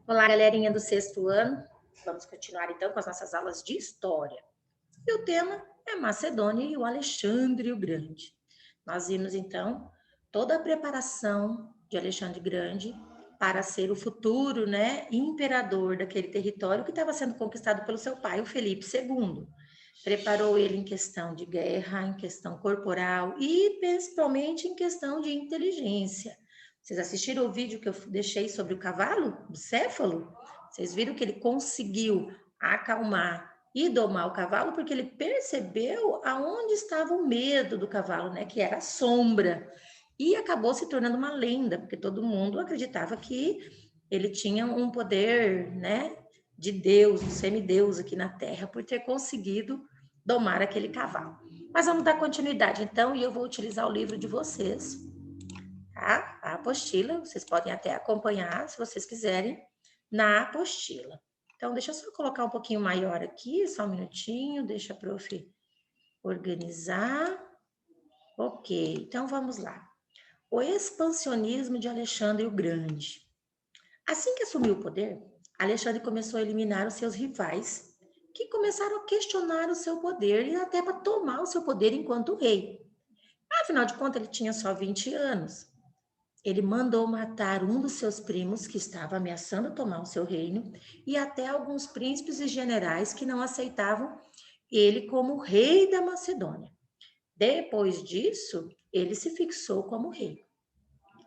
Olá, galerinha do sexto ano. Vamos continuar então com as nossas aulas de história. E o tema é Macedônia e o Alexandre o Grande. Nós vimos então toda a preparação de Alexandre Grande para ser o futuro, imperador daquele território que estava sendo conquistado pelo seu pai, o Felipe II. Preparou ele em questão de guerra, em questão corporal e principalmente em questão de inteligência. Vocês assistiram o vídeo que eu deixei sobre o cavalo, o céfalo? Vocês viram que ele conseguiu acalmar e domar o cavalo porque ele percebeu aonde estava o medo do cavalo, que era a sombra. E acabou se tornando uma lenda, porque todo mundo acreditava que ele tinha um poder, de Deus, um semideus aqui na Terra, por ter conseguido domar aquele cavalo. Mas vamos dar continuidade então, e eu vou utilizar o livro de vocês, tá? A apostila, vocês podem até acompanhar, se vocês quiserem, na apostila. Então, deixa eu só colocar um pouquinho maior aqui, só um minutinho, deixa a prof organizar. Ok, então vamos lá. O expansionismo de Alexandre o Grande. Assim que assumiu o poder, Alexandre começou a eliminar os seus rivais, que começaram a questionar o seu poder e até para tomar o seu poder enquanto rei. Afinal de contas, ele tinha só 20 anos. Ele mandou matar um dos seus primos, que estava ameaçando tomar o seu reino, e até alguns príncipes e generais que não aceitavam ele como rei da Macedônia. Depois disso, ele se fixou como rei.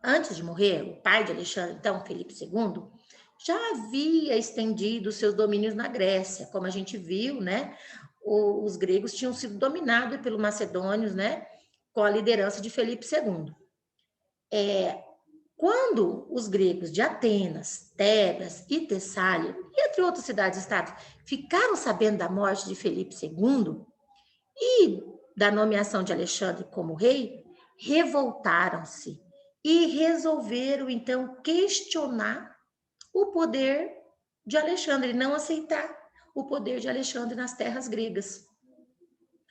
Antes de morrer, o pai de Alexandre, então, Felipe II, já havia estendido seus domínios na Grécia. Como a gente viu, os gregos tinham sido dominados pelos macedônios, com a liderança de Felipe II. Quando os gregos de Atenas, Tebas e Tessália, e entre outras cidades-estados, ficaram sabendo da morte de Felipe II e da nomeação de Alexandre como rei, revoltaram-se e resolveram, então, questionar o poder de Alexandre, não aceitar o poder de Alexandre nas terras gregas.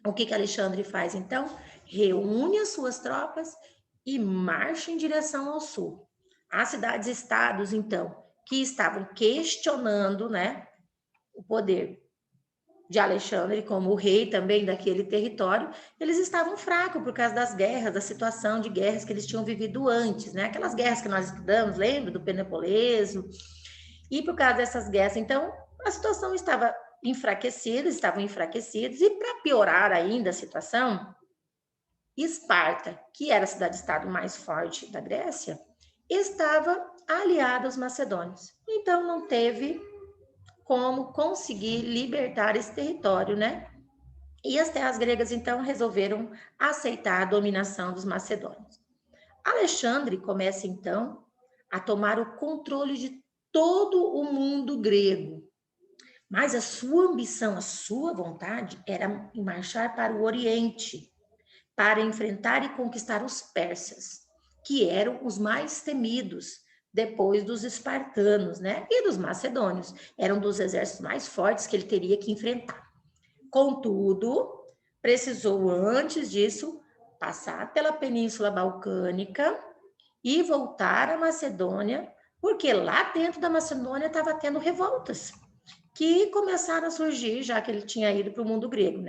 O que Alexandre faz, então? Reúne as suas tropas e marcha em direção ao sul. As cidades-estados, então, que estavam questionando, o poder de Alexandre como o rei também daquele território, eles estavam fracos por causa das guerras, da situação de guerras que eles tinham vivido antes, Aquelas guerras que nós estudamos, lembra? Do Peloponeso. E por causa dessas guerras, então, a situação estava enfraquecida, estavam enfraquecidos, e para piorar ainda a situação, Esparta, que era a cidade-estado mais forte da Grécia, estava aliada aos macedônios. Então, não teve como conseguir libertar esse território, E as terras gregas, então, resolveram aceitar a dominação dos macedônios. Alexandre começa, então, a tomar o controle de todo o mundo grego. Mas a sua ambição, a sua vontade era marchar para o Oriente, para enfrentar e conquistar os persas, que eram os mais temidos depois dos espartanos, E dos macedônios. Eram dos exércitos mais fortes que ele teria que enfrentar. Contudo, precisou, antes disso, passar pela Península Balcânica e voltar à Macedônia, porque lá dentro da Macedônia estava tendo revoltas que começaram a surgir, já que ele tinha ido para o mundo grego,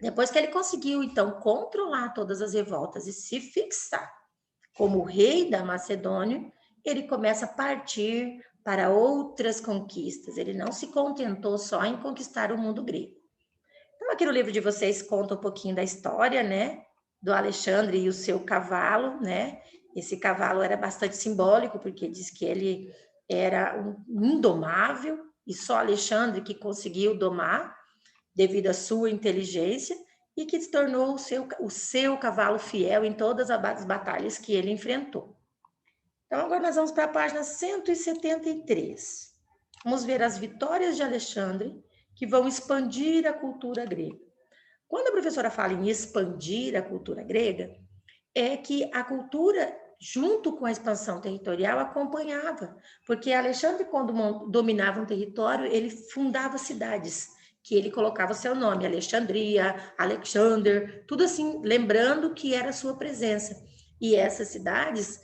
Depois que ele conseguiu, então, controlar todas as revoltas e se fixar como rei da Macedônia, ele começa a partir para outras conquistas. Ele não se contentou só em conquistar o mundo grego. Então, aqui no livro de vocês conta um pouquinho da história, do Alexandre e o seu cavalo, Esse cavalo era bastante simbólico, porque diz que ele era um indomável, e só Alexandre que conseguiu domar, devido à sua inteligência, e que se tornou o seu cavalo fiel em todas as batalhas que ele enfrentou. Então, agora nós vamos para a página 173. Vamos ver as vitórias de Alexandre, que vão expandir a cultura grega. Quando a professora fala em expandir a cultura grega, é que a cultura, junto com a expansão territorial, acompanhava, porque Alexandre, quando dominava um território, ele fundava cidades, que ele colocava seu nome, Alexandria, Alexander, tudo assim, lembrando que era a sua presença. E essas cidades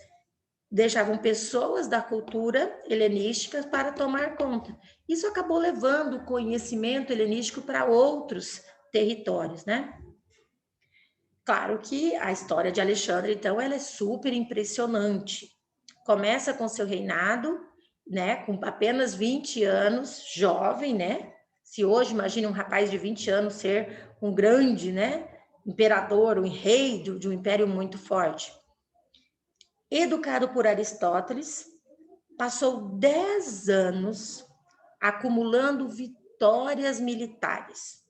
deixavam pessoas da cultura helenística para tomar conta. Isso acabou levando o conhecimento helenístico para outros territórios, né? Claro que a história de Alexandre, então, ela é super impressionante. Começa com seu reinado, né, com apenas 20 anos, jovem, né? Se hoje, imagina um rapaz de 20 anos ser um grande, né, imperador, um rei de um império muito forte. Educado por Aristóteles, passou 10 anos acumulando vitórias militares.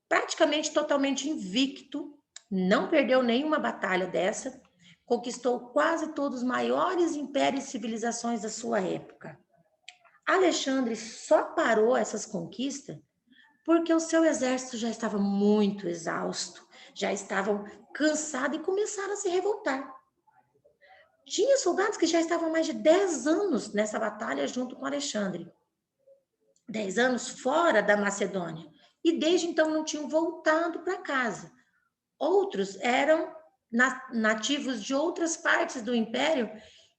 Praticamente totalmente invicto, não perdeu nenhuma batalha dessa, conquistou quase todos os maiores impérios e civilizações da sua época. Alexandre só parou essas conquistas porque o seu exército já estava muito exausto, já estavam cansados e começaram a se revoltar. Tinha soldados que já estavam mais de 10 anos nessa batalha junto com Alexandre. 10 anos fora da Macedônia. E desde então não tinham voltado para casa. Outros eram nativos de outras partes do império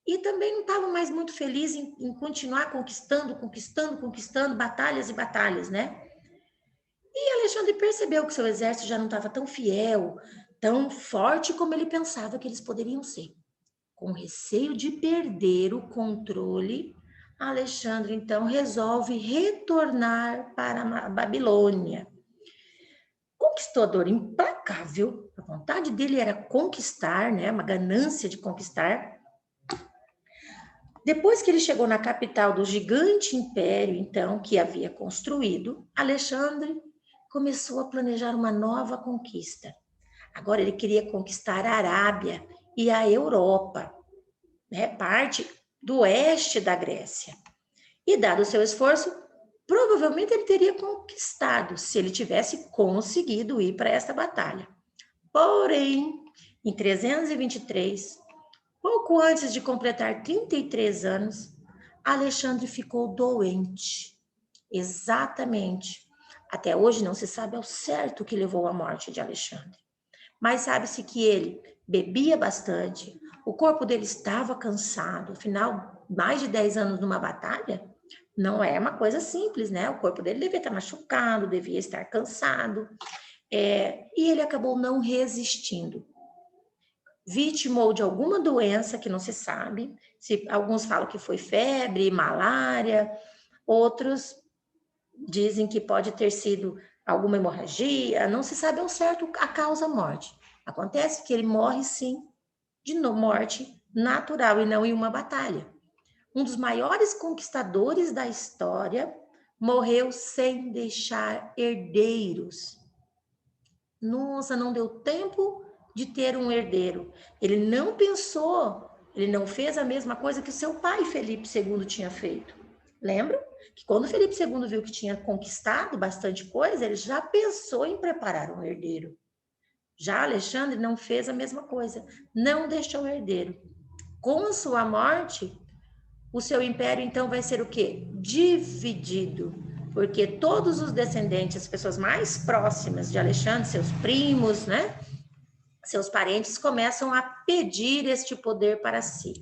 e também não estavam mais muito felizes em continuar conquistando batalhas e batalhas, né? E Alexandre percebeu que seu exército já não estava tão fiel, tão forte como ele pensava que eles poderiam ser. Com receio de perder o controle, Alexandre então resolve retornar para a Babilônia. Conquistador implacável, a vontade dele era conquistar, né, uma ganância de conquistar. Depois que ele chegou na capital do gigante império, então, que havia construído, Alexandre começou a planejar uma nova conquista. Agora ele queria conquistar a Arábia e a Europa, né, parte do oeste da Grécia. E dado o seu esforço, provavelmente ele teria conquistado se ele tivesse conseguido ir para esta batalha. Porém, em 323, pouco antes de completar 33 anos, Alexandre ficou doente. Exatamente. Até hoje não se sabe ao certo o que levou à morte de Alexandre. Mas sabe-se que ele bebia bastante, o corpo dele estava cansado, afinal, mais de 10 anos numa batalha não é uma coisa simples, né? O corpo dele devia estar machucado, devia estar cansado, e ele acabou não resistindo. Vitimou de alguma doença que não se sabe, alguns falam que foi febre, malária, outros dizem que pode ter sido alguma hemorragia, não se sabe ao certo a causa morte. Acontece que ele morre sim, de morte natural e não em uma batalha. Um dos maiores conquistadores da história morreu sem deixar herdeiros. Nossa, não deu tempo de ter um herdeiro. Ele não pensou, ele não fez a mesma coisa que seu pai Felipe II tinha feito. Lembra? Que quando Felipe II viu que tinha conquistado bastante coisa, ele já pensou em preparar um herdeiro. Já Alexandre não fez a mesma coisa, não deixou herdeiro. Com a sua morte, o seu império então vai ser o quê? Dividido. Porque todos os descendentes, as pessoas mais próximas de Alexandre, seus primos, né? Seus parentes começam a pedir este poder para si.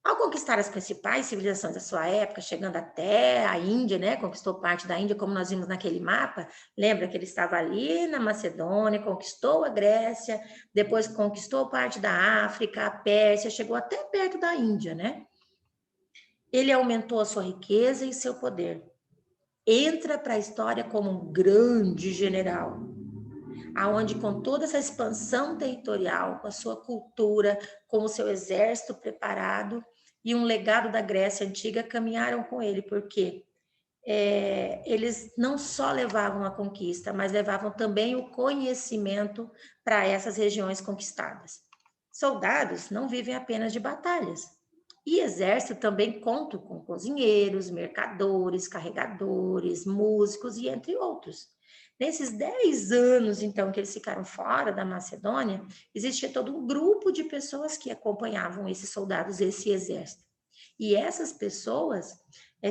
Ao conquistar as principais civilizações da sua época, chegando até a Índia, né? Conquistou parte da Índia, como nós vimos naquele mapa. Lembra que ele estava ali na Macedônia, conquistou a Grécia, depois conquistou parte da África, a Pérsia, chegou até perto da Índia, né? Ele aumentou a sua riqueza e seu poder. Entra para a história como um grande general, aonde com toda essa expansão territorial, com a sua cultura, com o seu exército preparado e um legado da Grécia Antiga, caminharam com ele, porque eles não só levavam a conquista, mas levavam também o conhecimento para essas regiões conquistadas. Soldados não vivem apenas de batalhas, e exército também conta com cozinheiros, mercadores, carregadores, músicos e entre outros. Nesses 10 anos, então, que eles ficaram fora da Macedônia, existia todo um grupo de pessoas que acompanhavam esses soldados, esse exército. E essas pessoas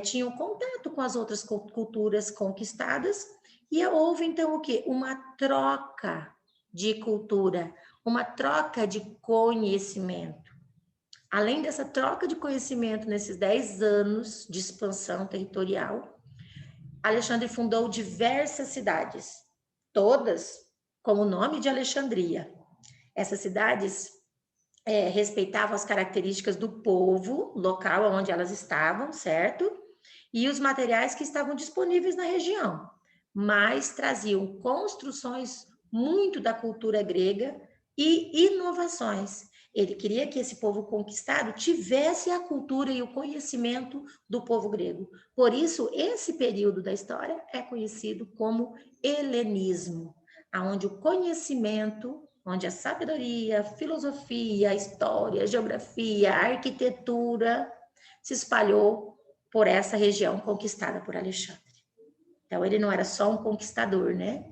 tinham contato com as outras culturas conquistadas, e houve, então, o quê? Uma troca de cultura, uma troca de conhecimento. Além dessa troca de conhecimento nesses 10 anos de expansão territorial, Alexandre fundou diversas cidades, todas com o nome de Alexandria. Essas cidades respeitavam as características do povo local onde elas estavam, certo? E os materiais que estavam disponíveis na região, mas traziam construções muito da cultura grega e inovações. Ele queria que esse povo conquistado tivesse a cultura e o conhecimento do povo grego. Por isso, esse período da história é conhecido como helenismo, onde o conhecimento, onde a sabedoria, a filosofia, a história, a geografia, a arquitetura se espalhou por essa região conquistada por Alexandre. Então, ele não era só um conquistador, né?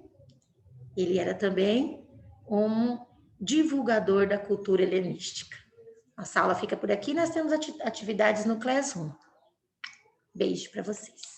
Ele era também um divulgador da cultura helenística. Nossa aula fica por aqui, nós temos atividades no Classroom. Beijo para vocês.